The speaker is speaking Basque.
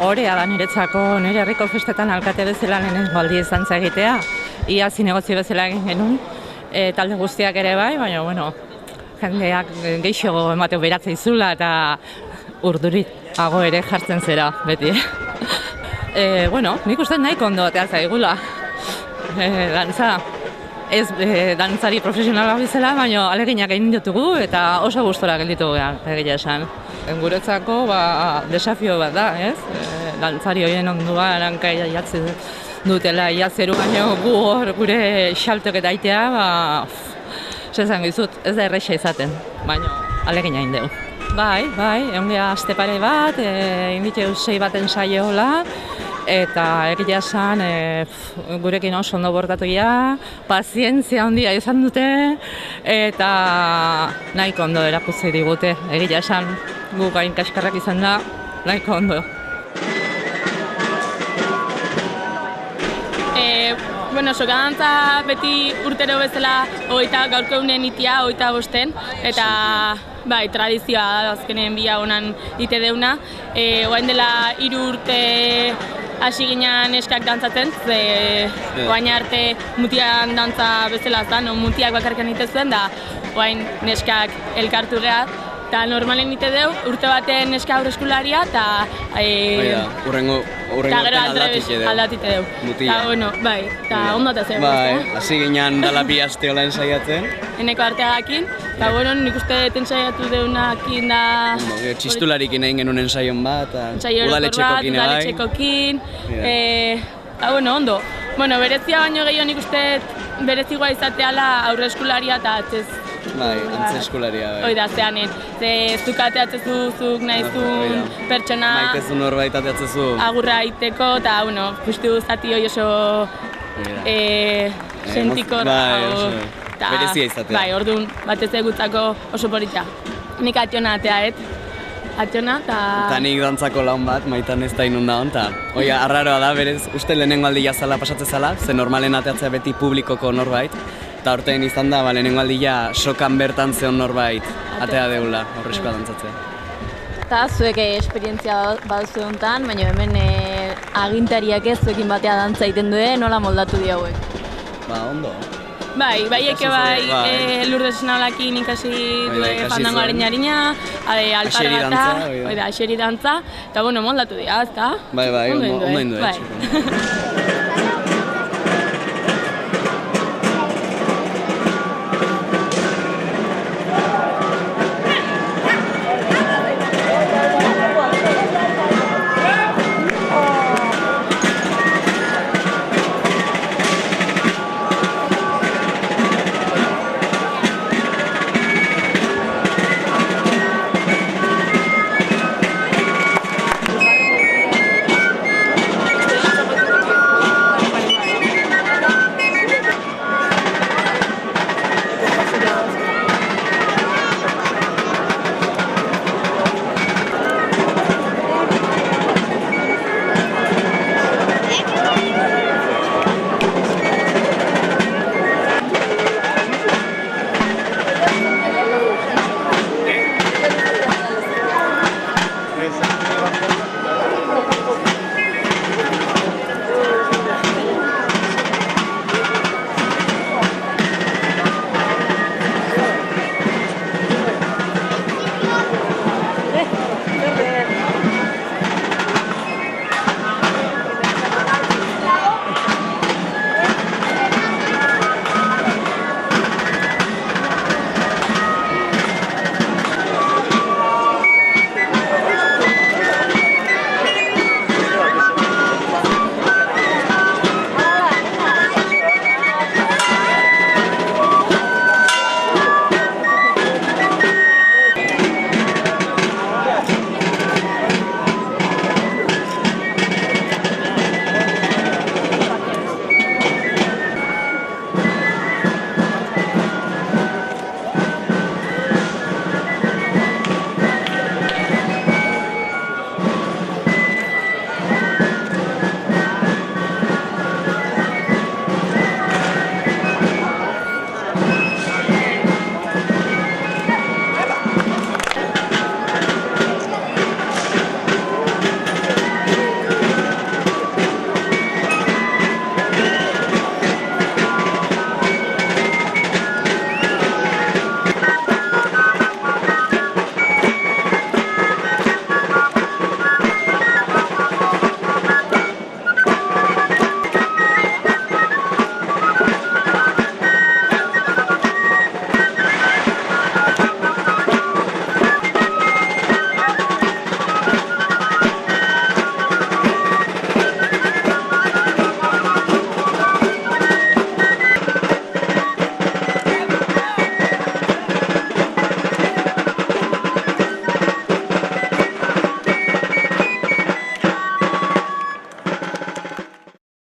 orea da niretzako, nire herriko festetan alkate bezala lehenengo aldiz dantza egitea. Ia zinegotzi bezala egin genuen, talde guztiak ere bai, baina, bueno, jendeak geixo emateu beratzea izula eta urduritago ere jartzen zera, beti. Bueno, nik uste nahiko ondo atea zaigula. Dantza, ez dantzari profesionala bezala, baina aleginak egin ditugu eta oso gustora gelditu egia esan. Guretzako desafio bat da, ez? Dantzari horien ondua eranka jatzen dutela iazeru, baina gu hor gure xaltok eta aitea, esan gizut, ez da erresa izaten, baina alegina egin dugu. Bai, egon geha aste pare bat, egin ditu 6 baten saiola, eta egia esan gurekin oso ondo bortatu gea, pazientzia handia izan dute, eta nahiko ondo erakutsi digute, egia esan guk hain kaskarrak izan da, nahiko ondo. Bueno, sokadantza beti urtero bezala gaurko egunen itia, 25, eta bai, tradizioa da azkenen bila honan ite deuna. Oain dela 3 urte hasi ginen neskak dantzatzen, oain arte mutian dantza bezala zen, mutiak bakarkan ite zuen, da oain neskak elkartu geha. Eta normalen ite deu, urte baten neska aurreskularia, eta urrengo aldatite deu. Eta, bueno, bai, eta ondo eta zer. Bai, hasi ginen dala 2 aste hola ensaiatzen. Eneko arteagakin, eta, bueno, nik uste ensaiatu deunakin da... Txistularikin egin genuen ensaion bat, udaletxekokin, eta, bueno, ondo. Bueno, berezia baino gehiago nik uste berezigoa izateala aurreskularia eta atzez. Bai, antzeskularia, bai. Oida, zeanen, zuk ateatzezu, zuk nahizun pertsona... Maitezun horbait ateatzezu. Agurra iteko, eta, bueno, justu zati hoi oso... sentikor... Berezia izatea. Bai, orduan, batez egutzako oso polita. Nik ationa ateaet. Ationa, eta nik dantzako laun bat, maitan ez da inunda hon, eta... Oia, arraroa da, berez, uste lehenengo aldia zala pasatzen zala, ze normalen ateatzea beti publikoko norbait. Eta ortean izan da, lehenengo aldia sokan bertan zeon norbait atea deula horrezkoa dantzatzea. Eta zuek esperientzia baduzu honetan, baina hemen agintariak ez zuekin batea dantza egiten duen, nola moldatu di hauek? Ondo. Bai, eke bai, Lourdes Nalakin ikasi duen fandangoaren jarina, alpargata, axeri dantza, eta bueno, moldatu dira, ezta? Bai, ondo egin du,